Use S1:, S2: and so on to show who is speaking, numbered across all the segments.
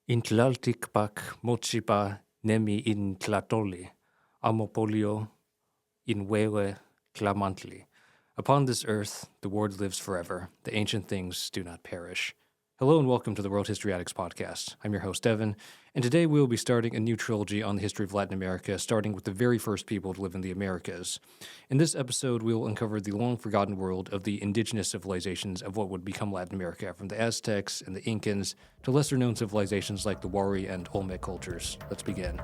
S1: Intlaltikpak mochipa nemi in tlatoli, amopolio in wewe clamantli. Upon this earth, the word lives forever. The ancient things do not perish. Hello and welcome to the World History Addicts podcast. I'm your host, Devin, and today we will be starting a new trilogy on the history of Latin America, starting with the very first people to live in the Americas. In this episode, we will uncover the long-forgotten world of the indigenous civilizations of what would become Latin America, from the Aztecs and the Incans to lesser-known civilizations like the Wari and Olmec cultures. Let's begin.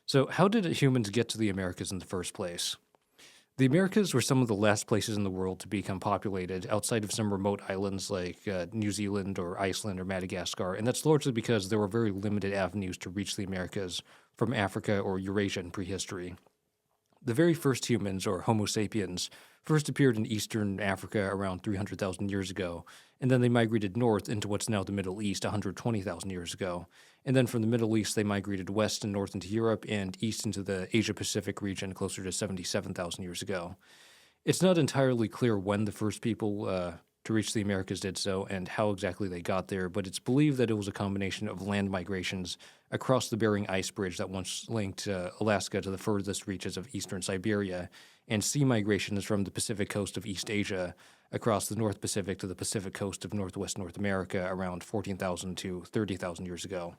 S1: So, how did humans get to the Americas in the first place? The Americas were some of the last places in the world to become populated outside of some remote islands like New Zealand or Iceland or Madagascar, and that's largely because there were very limited avenues to reach the Americas from Africa or Eurasia in prehistory. The very first humans, or Homo sapiens, first appeared in eastern Africa around 300,000 years ago, and then they migrated north into what's now the Middle East 120,000 years ago. And then from the Middle East, they migrated west and north into Europe and east into the Asia-Pacific region closer to 77,000 years ago. It's not entirely clear when the first people to reach the Americas did so and how exactly they got there, but it's believed that it was a combination of land migrations across the Bering Ice Bridge that once linked Alaska to the furthest reaches of eastern Siberia, and sea migrations from the Pacific coast of East Asia across the North Pacific to the Pacific coast of northwest North America around 14,000 to 30,000 years ago.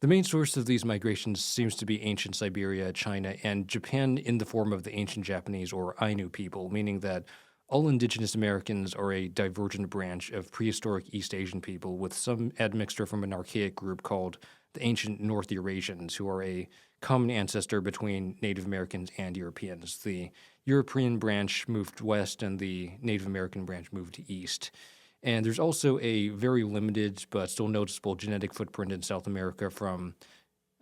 S1: The main source of these migrations seems to be ancient Siberia, China, and Japan in the form of the ancient Japanese or Ainu people, meaning that all indigenous Americans are a divergent branch of prehistoric East Asian people with some admixture from an archaic group called the ancient North Eurasians, who are a common ancestor between Native Americans and Europeans. The European branch moved west and the Native American branch moved east. And there's also a very limited but still noticeable genetic footprint in South America from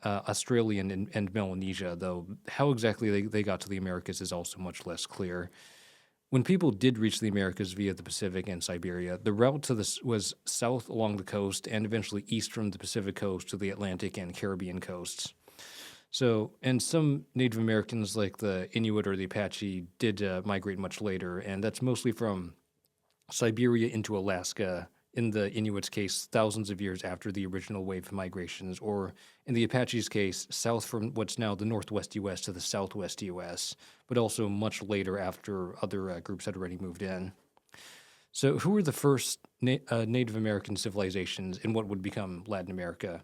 S1: Australia and Melanesia, though how exactly they got to the Americas is also much less clear. When people did reach the Americas via the Pacific and Siberia, the route to this was south along the coast and eventually east from the Pacific coast to the Atlantic and Caribbean coasts. So, and some Native Americans like the Inuit or the Apache did migrate much later, and that's mostly from Siberia into Alaska, in the Inuits' case, thousands of years after the original wave of migrations, or in the Apache's case, south from what's now the northwest U.S. to the southwest U.S., but also much later after other groups had already moved in. So who were the first Native American civilizations in what would become Latin America?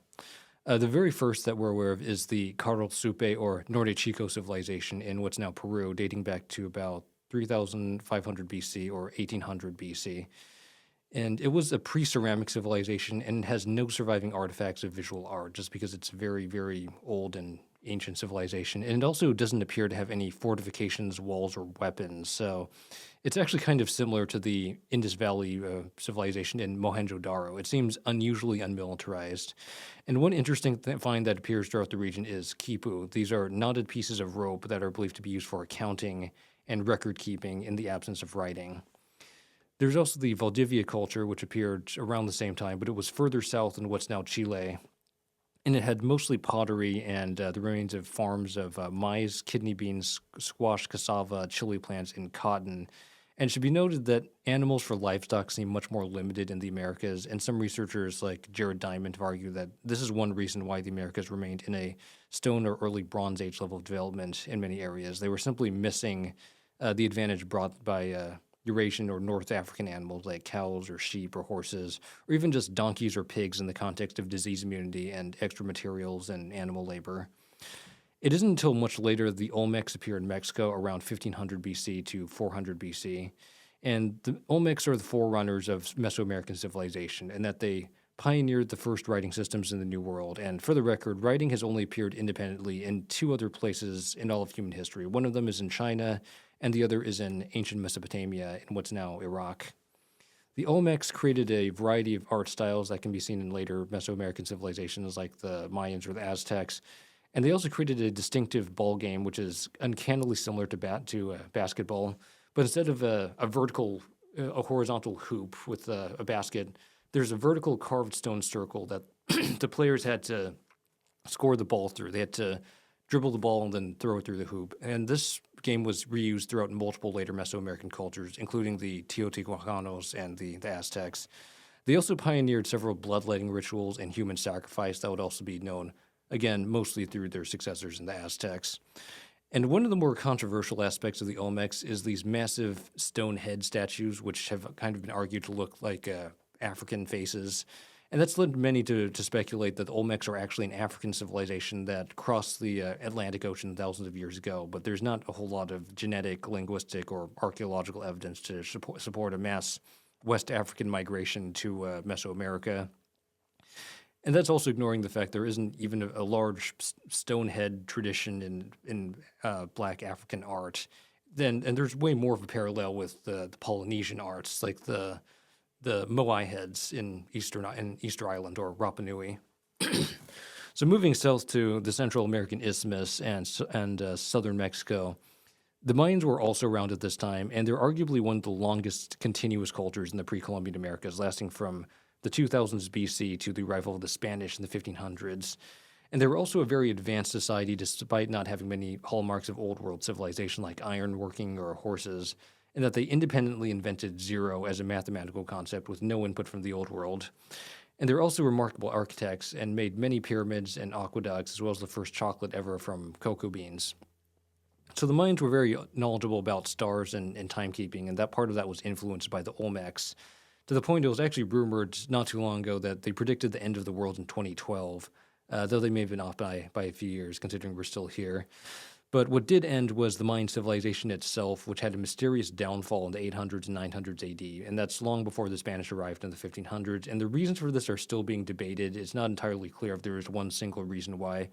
S1: The very first that we're aware of is the Carol Supe or Norte Chico civilization in what's now Peru, dating back to about 3,500 BC or 1800 BC. And it was a pre-ceramic civilization and has no surviving artifacts of visual art just because it's very, very old and ancient civilization. And it also doesn't appear to have any fortifications, walls, or weapons. So it's actually kind of similar to the Indus Valley civilization in Mohenjo-Daro. It seems unusually unmilitarized. And one interesting find that appears throughout the region is quipu. These are knotted pieces of rope that are believed to be used for accounting and record-keeping in the absence of writing. There's also the Valdivia culture, which appeared around the same time, but it was further south in what's now Chile, and it had mostly pottery and the remains of farms of maize, kidney beans, squash, cassava, chili plants, and cotton. And it should be noted that animals for livestock seem much more limited in the Americas, and some researchers like Jared Diamond have argued that this is one reason why the Americas remained in a Stone or early Bronze Age level of development in many areas. They were simply missing the advantage brought by Eurasian or North African animals like cows or sheep or horses, or even just donkeys or pigs in the context of disease immunity and extra materials and animal labor. It isn't until much later the Olmecs appear in Mexico around 1500 BC to 400 BC. And the Olmecs are the forerunners of Mesoamerican civilization, and that they pioneered the first writing systems in the New World. And for the record, writing has only appeared independently in two other places in all of human history. One of them is in China, and the other is in ancient Mesopotamia in what's now Iraq. The Olmecs created a variety of art styles that can be seen in later Mesoamerican civilizations like the Mayans or the Aztecs. And they also created a distinctive ball game, which is uncannily similar to basketball, but instead of a horizontal hoop with a basket, there's a vertical carved stone circle that the players had to score the ball through. They had to dribble the ball and then throw it through the hoop. And this game was reused throughout multiple later Mesoamerican cultures, including the Teotihuacanos and the Aztecs. They also pioneered several bloodletting rituals and human sacrifice that would also be known, again, mostly through their successors in the Aztecs. And one of the more controversial aspects of the Olmecs is these massive stone head statues, which have kind of been argued to look like African faces. And that's led many to speculate that the Olmecs are actually an African civilization that crossed the Atlantic Ocean thousands of years ago, but there's not a whole lot of genetic, linguistic, or archaeological evidence to support a mass West African migration to Mesoamerica. And that's also ignoring the fact there isn't even a large stonehead tradition in Black African art. And there's way more of a parallel with the Polynesian arts, like the Moai heads in Easter Island or Rapa Nui. So moving south to the Central American Isthmus and southern Mexico, the Mayans were also around at this time, and they're arguably one of the longest continuous cultures in the pre-Columbian Americas, lasting from the 2000s BC to the arrival of the Spanish in the 1500s. And they were also a very advanced society despite not having many hallmarks of Old World civilization like ironworking or horses, and that they independently invented zero as a mathematical concept with no input from the Old World. And they're also remarkable architects and made many pyramids and aqueducts, as well as the first chocolate ever from cocoa beans. So the Mayans were very knowledgeable about stars and timekeeping, and that part of that was influenced by the Olmecs, to the point it was actually rumored not too long ago that they predicted the end of the world in 2012, though they may have been off by a few years, considering we're still here. But what did end was the Mayan civilization itself, which had a mysterious downfall in the 800s and 900s AD, and that's long before the Spanish arrived in the 1500s. And the reasons for this are still being debated. It's not entirely clear if there is one single reason why.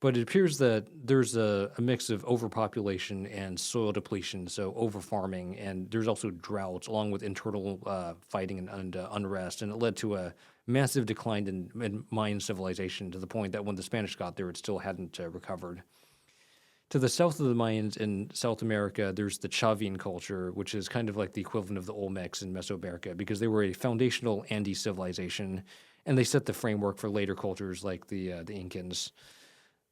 S1: But it appears that there's a mix of overpopulation and soil depletion, so overfarming, and there's also droughts, along with internal fighting and unrest, and it led to a massive decline in Mayan civilization to the point that when the Spanish got there, it still hadn't recovered. To the south of the Mayans in South America, there's the Chavin culture, which is kind of like the equivalent of the Olmecs in Mesoamerica, because they were a foundational Andes civilization, and they set the framework for later cultures like the Incans.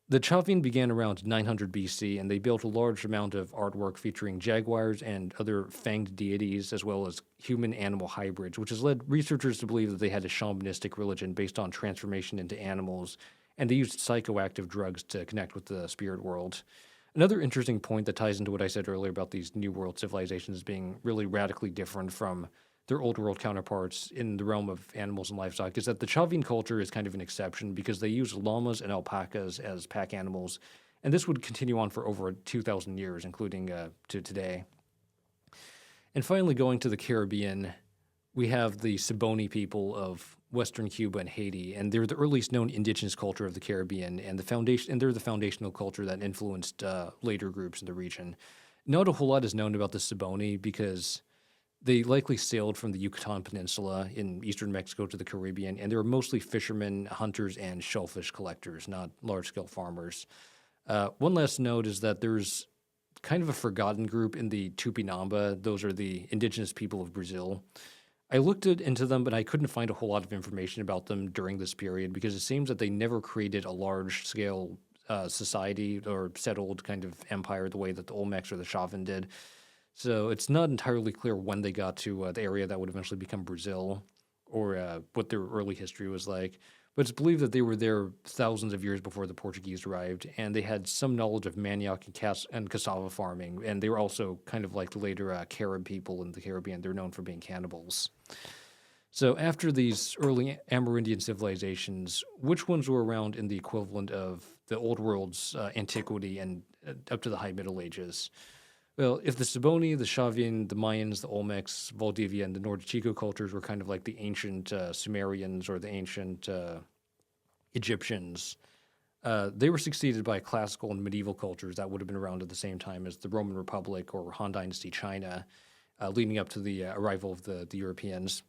S1: The Chavin began around 900 BC, and they built a large amount of artwork featuring jaguars and other fanged deities, as well as human-animal hybrids, which has led researchers to believe that they had a shamanistic religion based on transformation into animals, and they used psychoactive drugs to connect with the spirit world. Another interesting point that ties into what I said earlier about these New World civilizations being really radically different from their Old World counterparts in the realm of animals and livestock is that the Chavin culture is kind of an exception because they use llamas and alpacas as pack animals, and this would continue on for over 2,000 years, including to today. And finally, going to the Caribbean, we have the Siboney people of Western Cuba and Haiti, and they're the earliest known indigenous culture of the Caribbean, and they're the foundational culture that influenced later groups in the region. Not a whole lot is known about the Siboney because they likely sailed from the Yucatan Peninsula in eastern Mexico to the Caribbean, and they were mostly fishermen, hunters, and shellfish collectors, not large-scale farmers. One last note is that there's kind of a forgotten group in the Tupinamba. Those are the indigenous people of Brazil. I looked into them, but I couldn't find a whole lot of information about them during this period because it seems that they never created a large-scale society or settled kind of empire the way that the Olmecs or the Chavin did. So it's not entirely clear when they got to the area that would eventually become Brazil or what their early history was like. But it's believed that they were there thousands of years before the Portuguese arrived, and they had some knowledge of manioc and cassava farming, and they were also kind of like the later Carib people in the Caribbean. They're known for being cannibals. So after these early Amerindian civilizations, which ones were around in the equivalent of the Old World's antiquity and up to the High Middle Ages. Well, if the Siboney, the Shavian, the Mayans, the Olmecs, Valdivia, and the Nordichico cultures were kind of like the ancient Sumerians or the ancient Egyptians, they were succeeded by classical and medieval cultures that would have been around at the same time as the Roman Republic or Han Dynasty China, leading up to the arrival of the Europeans.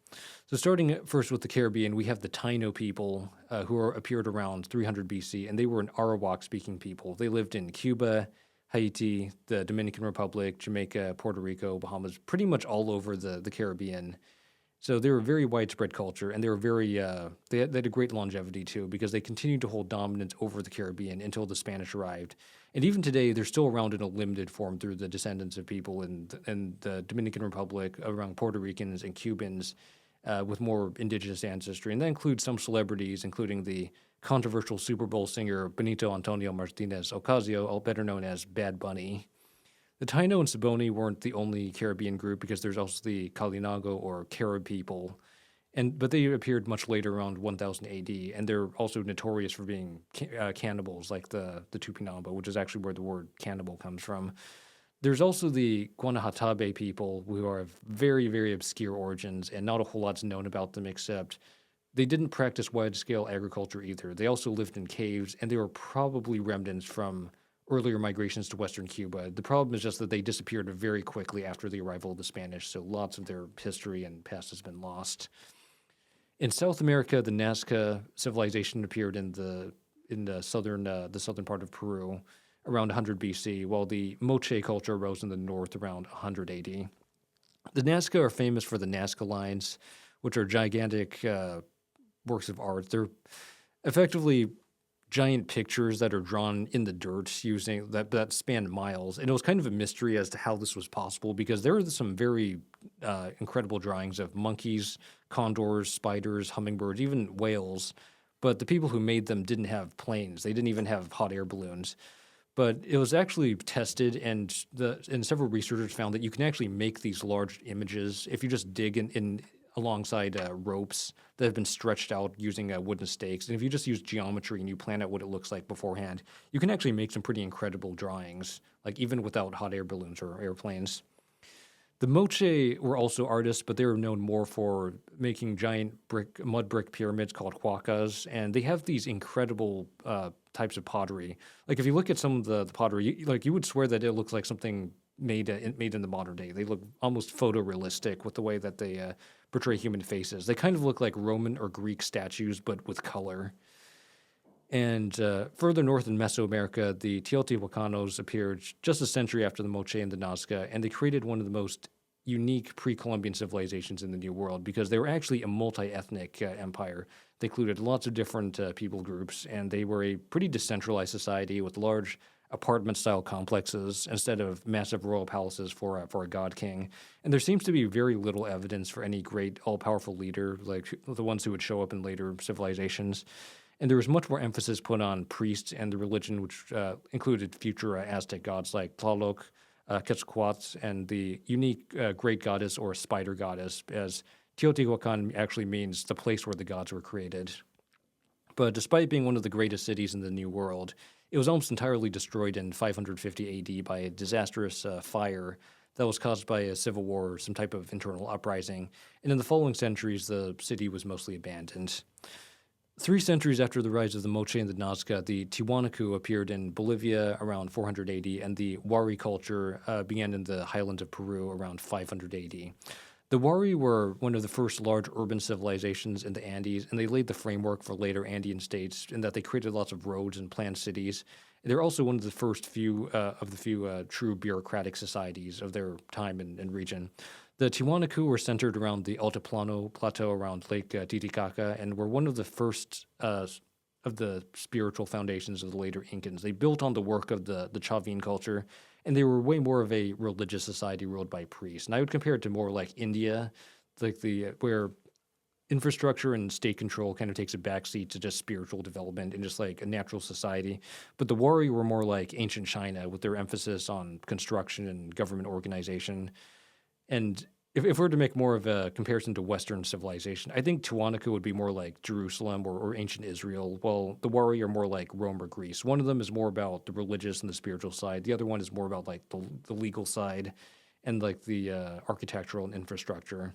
S1: So starting first with the Caribbean, we have the Taino people appeared around 300 BC, and they were an Arawak-speaking people. They lived in Cuba, Haiti, the Dominican Republic, Jamaica, Puerto Rico, Bahamas, pretty much all over the Caribbean. So they were a very widespread culture, and they were they had a great longevity too, because they continued to hold dominance over the Caribbean until the Spanish arrived. And even today, they're still around in a limited form through the descendants of people in the Dominican Republic, around Puerto Ricans and Cubans, with more indigenous ancestry. And that includes some celebrities, including the controversial Super Bowl singer Benito Antonio Martinez Ocasio, better known as Bad Bunny. The Taino and Siboney weren't the only Caribbean group, because there's also the Kalinago or Carib people, but they appeared much later, around 1000 AD, and they're also notorious for being cannibals, like the Tupinamba, which is actually where the word cannibal comes from. There's also the Guanahatabe people, who are of very, very obscure origins, and not a whole lot's known about them, except they didn't practice wide-scale agriculture either. They also lived in caves, and they were probably remnants from earlier migrations to Western Cuba. The problem is just that they disappeared very quickly after the arrival of the Spanish, so lots of their history and past has been lost. In South America, the Nazca civilization appeared in the southern part of Peru around 100 BC, while the Moche culture arose in the north around 100 AD. The Nazca are famous for the Nazca lines, which are gigantic works of art. They're effectively giant pictures that are drawn in the dirt using that span miles. And it was kind of a mystery as to how this was possible, because there are some very incredible drawings of monkeys, condors, spiders, hummingbirds, even whales. But the people who made them didn't have planes. They didn't even have hot air balloons. But it was actually tested, and several researchers found that you can actually make these large images if you just dig in alongside ropes that have been stretched out using wooden stakes. And if you just use geometry and you plan out what it looks like beforehand, you can actually make some pretty incredible drawings, like even without hot air balloons or airplanes. The Moche were also artists, but they were known more for making giant mud brick pyramids called huacas, and they have these incredible types of pottery. Like if you look at some of the pottery, you would swear that it looks like something made in the modern day. They look almost photorealistic with the way that they portray human faces. They kind of look like Roman or Greek statues, but with color. And further north in Mesoamerica, the Teotihuacanos appeared just a century after the Moche and the Nazca, and they created one of the most unique pre-Columbian civilizations in the New World, because they were actually a multi-ethnic empire. They included lots of different people groups, and they were a pretty decentralized society with large apartment-style complexes instead of massive royal palaces for a god king. And there seems to be very little evidence for any great all-powerful leader like the ones who would show up in later civilizations. And there was much more emphasis put on priests and the religion, which included future Aztec gods like Tlaloc, Quetzalcoatl, and the unique great goddess or spider goddess, as Teotihuacan actually means the place where the gods were created. But despite being one of the greatest cities in the New World, it was almost entirely destroyed in 550 AD by a disastrous fire that was caused by a civil war or some type of internal uprising. And in the following centuries, the city was mostly abandoned. 3 centuries after the rise of the Moche and the Nazca, the Tiwanaku appeared in Bolivia around 400 AD, and the Wari culture began in the highlands of Peru around 500 AD. The Wari were one of the first large urban civilizations in the Andes, and they laid the framework for later Andean states in that they created lots of roads and planned cities. They're also one of the first few true bureaucratic societies of their time and region. The Tiwanaku were centered around the Altiplano Plateau around Lake Titicaca, and were one of the first of the spiritual foundations of the later Incans. They built on the work of the Chavin culture, and they were way more of a religious society ruled by priests. And I would compare it to more like India, where infrastructure and state control kind of takes a backseat to just spiritual development and just like a natural society. But the Wari were more like ancient China, with their emphasis on construction and government organization. And if we're to make more of a comparison to Western civilization, I think Tijuana would be more like Jerusalem or ancient Israel, while the Wari are more like Rome or Greece. One of them is more about the religious and the spiritual side. The other one is more about like the legal side and like the architectural and infrastructure.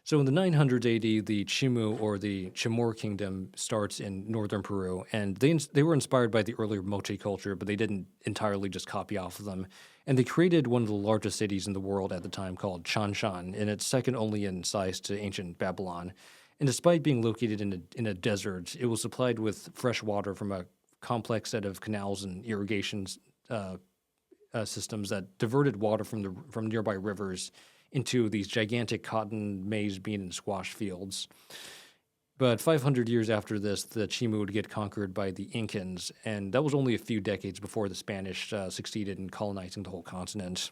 S1: So in the 900s AD, the Chimu or the Chamor kingdom starts in northern Peru, and they were inspired by the earlier Moche culture, but they didn't entirely just copy off of them. And they created one of the largest cities in the world at the time called Chanshan, and it's second only in size to ancient Babylon. And despite being located in a desert, it was supplied with fresh water from a complex set of canals and irrigation systems that diverted water from nearby rivers into these gigantic cotton, maize, bean, and squash fields. But 500 years after this, the Chimu would get conquered by the Incans, and that was only a few decades before the Spanish succeeded in colonizing the whole continent.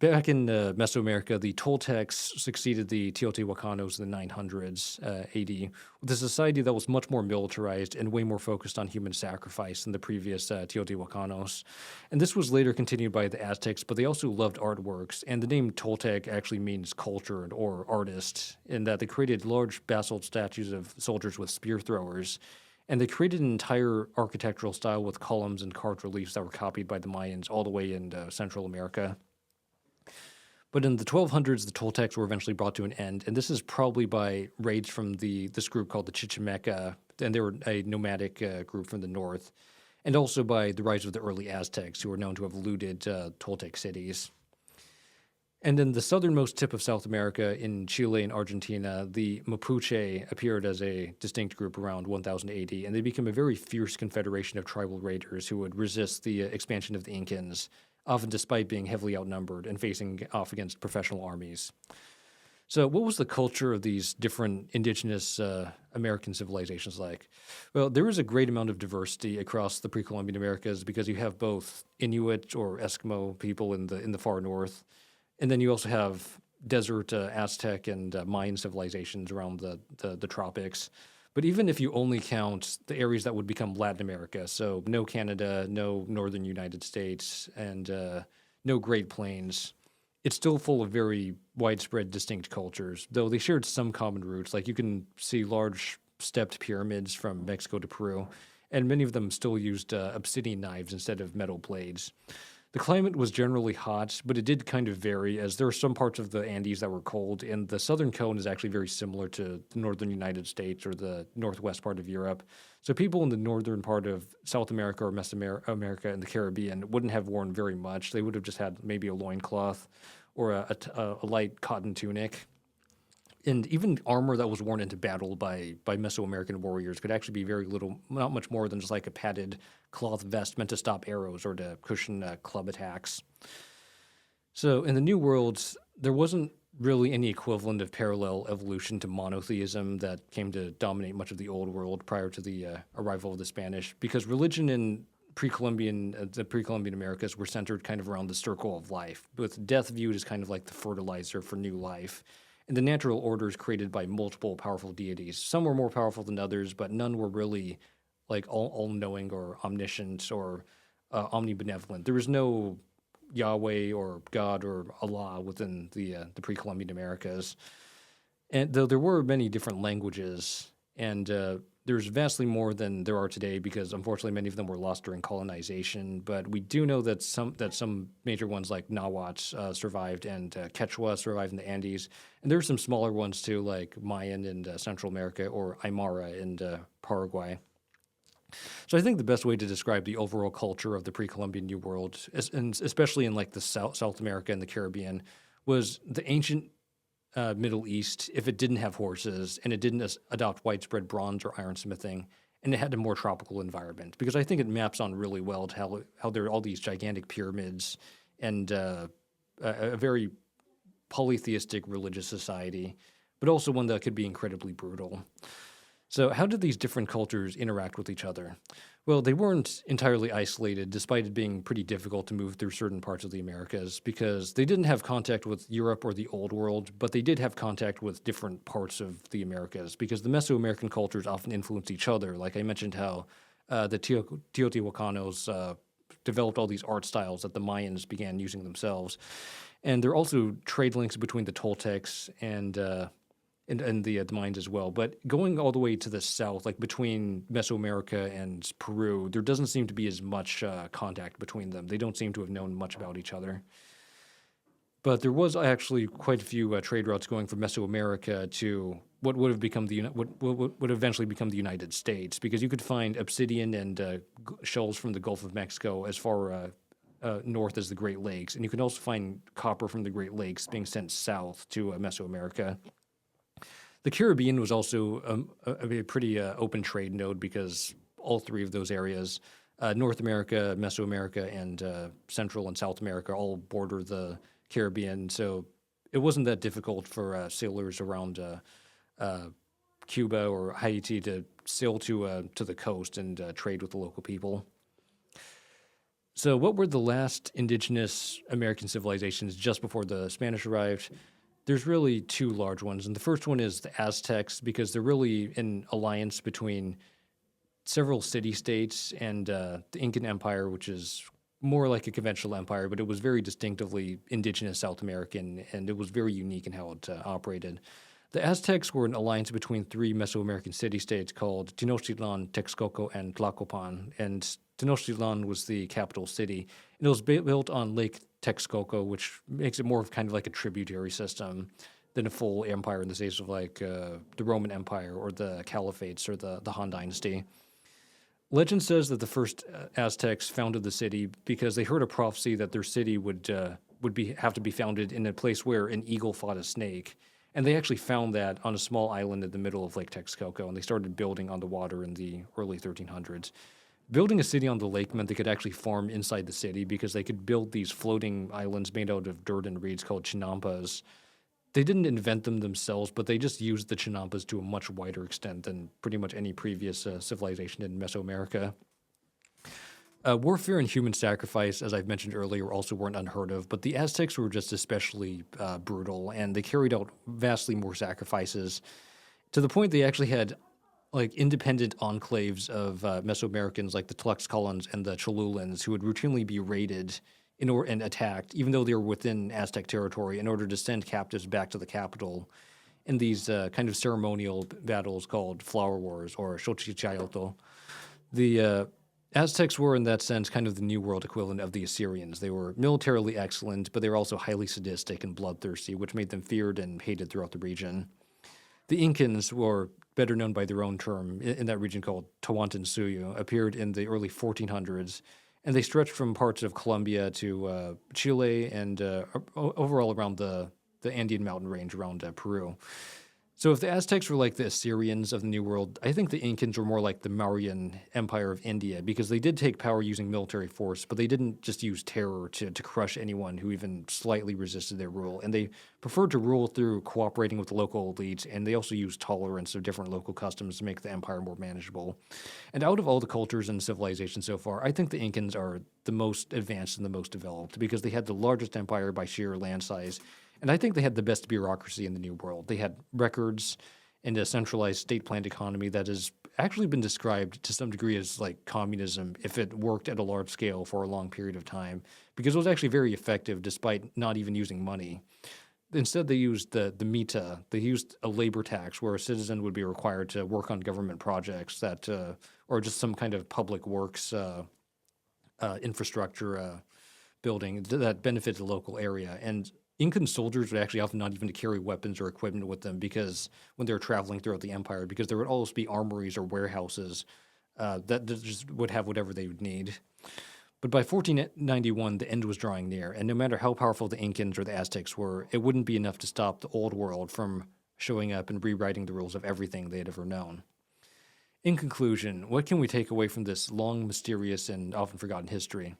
S1: Back in Mesoamerica, the Toltecs succeeded the Teotihuacanos in the 900s AD, with a society that was much more militarized and way more focused on human sacrifice than the previous Teotihuacanos. And this was later continued by the Aztecs, but they also loved artworks, and the name Toltec actually means cultured or artist, in that they created large basalt statues of soldiers with spear throwers, and they created an entire architectural style with columns and carved reliefs that were copied by the Mayans all the way into Central America. But in the 1200s, the Toltecs were eventually brought to an end, and this is probably by raids from this group called the Chichimeca, and they were a nomadic group from the north, and also by the rise of the early Aztecs, who were known to have looted Toltec cities. And in the southernmost tip of South America, in Chile and Argentina, the Mapuche appeared as a distinct group around 1000 AD, and they became a very fierce confederation of tribal raiders who would resist the expansion of the Incans, often despite being heavily outnumbered and facing off against professional armies. So what was the culture of these different indigenous American civilizations like? Well, there was a great amount of diversity across the pre-Columbian Americas because you have both Inuit or Eskimo people in the far north, and then you also have desert Aztec and Mayan civilizations around the tropics. But even if you only count the areas that would become Latin America, so no Canada, no northern United States, and no Great Plains, it's still full of very widespread distinct cultures, though they shared some common roots. Like you can see large stepped pyramids from Mexico to Peru, and many of them still used obsidian knives instead of metal blades. The climate was generally hot, but it did kind of vary, as there are some parts of the Andes that were cold, and the southern cone is actually very similar to the northern United States or the northwest part of Europe. So people in the northern part of South America or Mesoamerica and the Caribbean wouldn't have worn very much. They would have just had maybe a loincloth or a light cotton tunic. And even armor that was worn into battle by Mesoamerican warriors could actually be very little, not much more than just like a padded cloth vest meant to stop arrows or to cushion club attacks. So in the New World, there wasn't really any equivalent of parallel evolution to monotheism that came to dominate much of the Old World prior to the arrival of the Spanish, because religion in the pre-Columbian Americas were centered kind of around the circle of life, with death viewed as kind of like the fertilizer for new life. And the natural orders created by multiple powerful deities. Some were more powerful than others, but none were really like all-knowing or omniscient or omnibenevolent. There was no Yahweh or God or Allah within the pre-Columbian Americas. And though there were many different languages, and there's vastly more than there are today because unfortunately many of them were lost during colonization. But we do know that some major ones like Nahuatl survived, and Quechua survived in the Andes. And there are some smaller ones too, like Mayan in Central America or Aymara in Paraguay. So I think the best way to describe the overall culture of the pre-Columbian New World, and especially in like the South America and the Caribbean, was the ancient Middle East, if it didn't have horses and it didn't adopt widespread bronze or iron smithing, and it had a more tropical environment. Because I think it maps on really well to how there are all these gigantic pyramids and a very polytheistic religious society, but also one that could be incredibly brutal. So how did these different cultures interact with each other? Well, they weren't entirely isolated, despite it being pretty difficult to move through certain parts of the Americas, because they didn't have contact with Europe or the Old World, but they did have contact with different parts of the Americas, because the Mesoamerican cultures often influenced each other. Like I mentioned how the Teotihuacanos developed all these art styles that the Mayans began using themselves. And there are also trade links between the Toltecs and the Mayans as well. But going all the way to the south, like between Mesoamerica and Peru, there doesn't seem to be as much contact between them. They don't seem to have known much about each other. But there was actually quite a few trade routes going from Mesoamerica to what would have become what would eventually become the United States, because you could find obsidian and shells from the Gulf of Mexico as far north as the Great Lakes, and you can also find copper from the Great Lakes being sent south to Mesoamerica. The Caribbean was also a pretty open trade node because all three of those areas, North America, Mesoamerica, and Central and South America, all border the Caribbean, so it wasn't that difficult for sailors around Cuba or Haiti to sail to the coast and trade with the local people. So what were the last indigenous American civilizations just before the Spanish arrived? There's really two large ones, and the first one is the Aztecs, because they're really an alliance between several city-states and the Incan Empire, which is more like a conventional empire, but it was very distinctively indigenous South American, and it was very unique in how it operated. The Aztecs were an alliance between three Mesoamerican city-states called Tenochtitlan, Texcoco, and Tlacopan, and Tenochtitlan was the capital city, and it was built on Lake Texcoco, which makes it more of kind of like a tributary system than a full empire in the case of like the Roman Empire or the Caliphates or the Han Dynasty. Legend says that the first Aztecs founded the city because they heard a prophecy that their city would have to be founded in a place where an eagle fought a snake, and they actually found that on a small island in the middle of Lake Texcoco, and they started building on the water in the early 1300s. Building a city on the lake meant they could actually farm inside the city because they could build these floating islands made out of dirt and reeds called chinampas. They didn't invent them themselves, but they just used the chinampas to a much wider extent than pretty much any previous civilization in Mesoamerica. Warfare and human sacrifice, as I've mentioned earlier, also weren't unheard of, but the Aztecs were just especially brutal, and they carried out vastly more sacrifices, to the point they actually had like independent enclaves of Mesoamericans like the Tlaxcalans and the Cholulans who would routinely be raided and attacked, even though they were within Aztec territory, in order to send captives back to the capital in these kind of ceremonial battles called flower wars or Xochitl. The Aztecs were, in that sense, kind of the New World equivalent of the Assyrians. They were militarily excellent, but they were also highly sadistic and bloodthirsty, which made them feared and hated throughout the region. The Incans, were better known by their own term in that region called Tawantinsuyu, appeared in the early 1400s, and they stretched from parts of Colombia to Chile and overall around the Andean mountain range around Peru. So if the Aztecs were like the Assyrians of the New World, I think the Incans were more like the Mauryan Empire of India, because they did take power using military force, but they didn't just use terror to crush anyone who even slightly resisted their rule. And they preferred to rule through cooperating with the local elites, and they also used tolerance of different local customs to make the empire more manageable. And out of all the cultures and civilizations so far, I think the Incans are the most advanced and the most developed, because they had the largest empire by sheer land size. And I think they had the best bureaucracy in the New World. They had records and a centralized state-planned economy that has actually been described to some degree as like communism if it worked at a large scale for a long period of time, because it was actually very effective despite not even using money. Instead, they used the mita. They used a labor tax where a citizen would be required to work on government projects that, or just some kind of public works infrastructure building that benefited the local area. And Incan soldiers would actually often not even carry weapons or equipment with them because when they were traveling throughout the empire, because there would always be armories or warehouses that just would have whatever they would need. But by 1491, the end was drawing near, and no matter how powerful the Incans or the Aztecs were, it wouldn't be enough to stop the old world from showing up and rewriting the rules of everything they had ever known. In conclusion, what can we take away from this long, mysterious, and often forgotten history?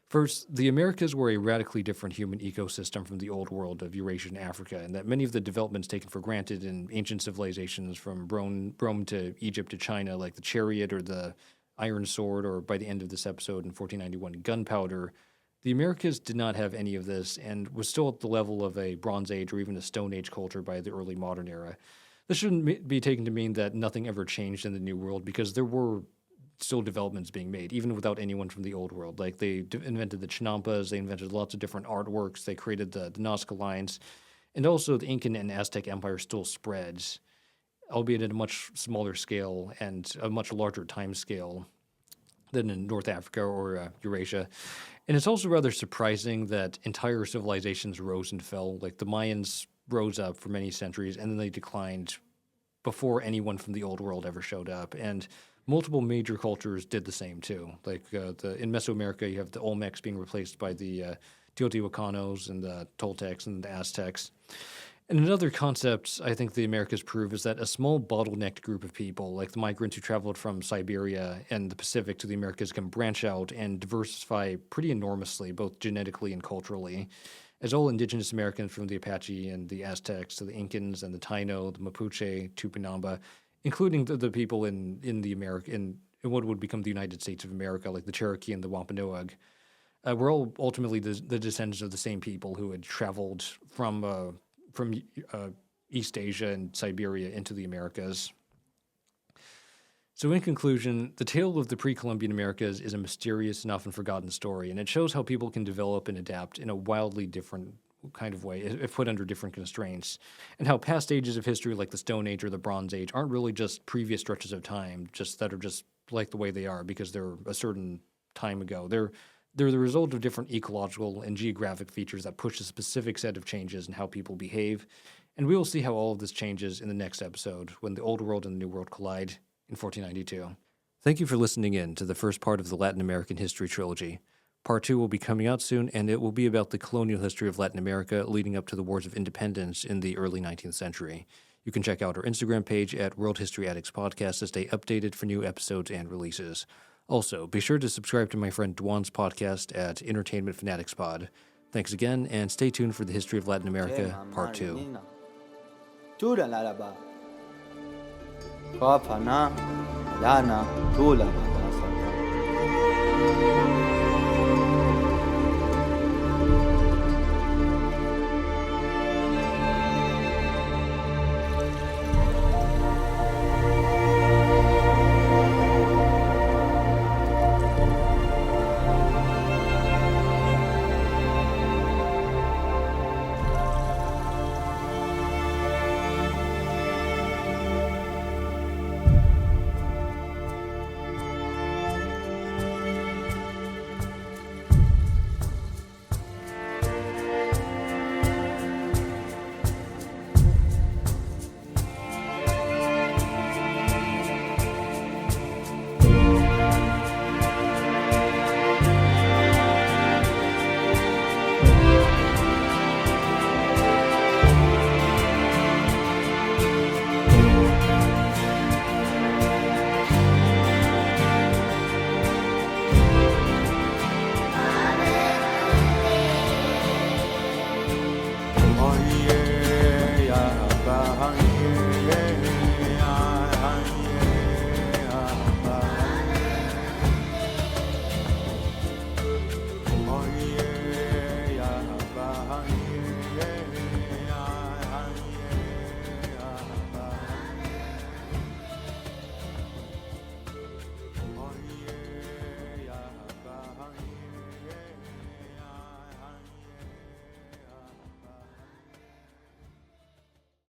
S1: First, the Americas were a radically different human ecosystem from the old world of Eurasia and Africa, and that many of the developments taken for granted in ancient civilizations from Rome to Egypt to China, like the chariot or the iron sword, or by the end of this episode in 1491, gunpowder, the Americas did not have any of this and was still at the level of a Bronze Age or even a Stone Age culture by the early modern era. This shouldn't be taken to mean that nothing ever changed in the New World, because there were still developments being made, even without anyone from the old world. Like they invented the Chinampas, they invented lots of different artworks, they created the Nazca lines, and also the Incan and Aztec empire still spreads, albeit at a much smaller scale and a much larger time scale than in North Africa or Eurasia. And it's also rather surprising that entire civilizations rose and fell. Like the Mayans rose up for many centuries and then they declined before anyone from the old world ever showed up. And multiple major cultures did the same too. Like in Mesoamerica, you have the Olmecs being replaced by the Teotihuacanos and the Toltecs and the Aztecs. And another concept I think the Americas prove is that a small bottlenecked group of people, like the migrants who traveled from Siberia and the Pacific to the Americas, can branch out and diversify pretty enormously, both genetically and culturally, as all indigenous Americans from the Apache and the Aztecs to the Incans and the Taino, the Mapuche, Tupinamba, including the people in what would become the United States of America, like the Cherokee and the Wampanoag, were all ultimately the descendants of the same people who had traveled from East Asia and Siberia into the Americas. So in conclusion, the tale of the pre-Columbian Americas is a mysterious and often forgotten story, and it shows how people can develop and adapt in a wildly different kind of way if put under different constraints, and how past ages of history like the Stone Age or the Bronze Age aren't really just previous stretches of time that are just like the way they are because they're a certain time ago. They're the result of different ecological and geographic features that push a specific set of changes in how people behave, and we will see how all of this changes in the next episode when the Old World and the New World collide in 1492. Thank you for listening in to the first part of the Latin American History Trilogy. Part 2 will be coming out soon, and it will be about the colonial history of Latin America leading up to the Wars of Independence in the early 19th century. You can check out our Instagram page at World History Addicts Podcast to stay updated for new episodes and releases. Also, be sure to subscribe to my friend Dwan's podcast at Entertainment Fanatics Pod. Thanks again, and stay tuned for the History of Latin America, Part 2.
S2: Lana, Tula,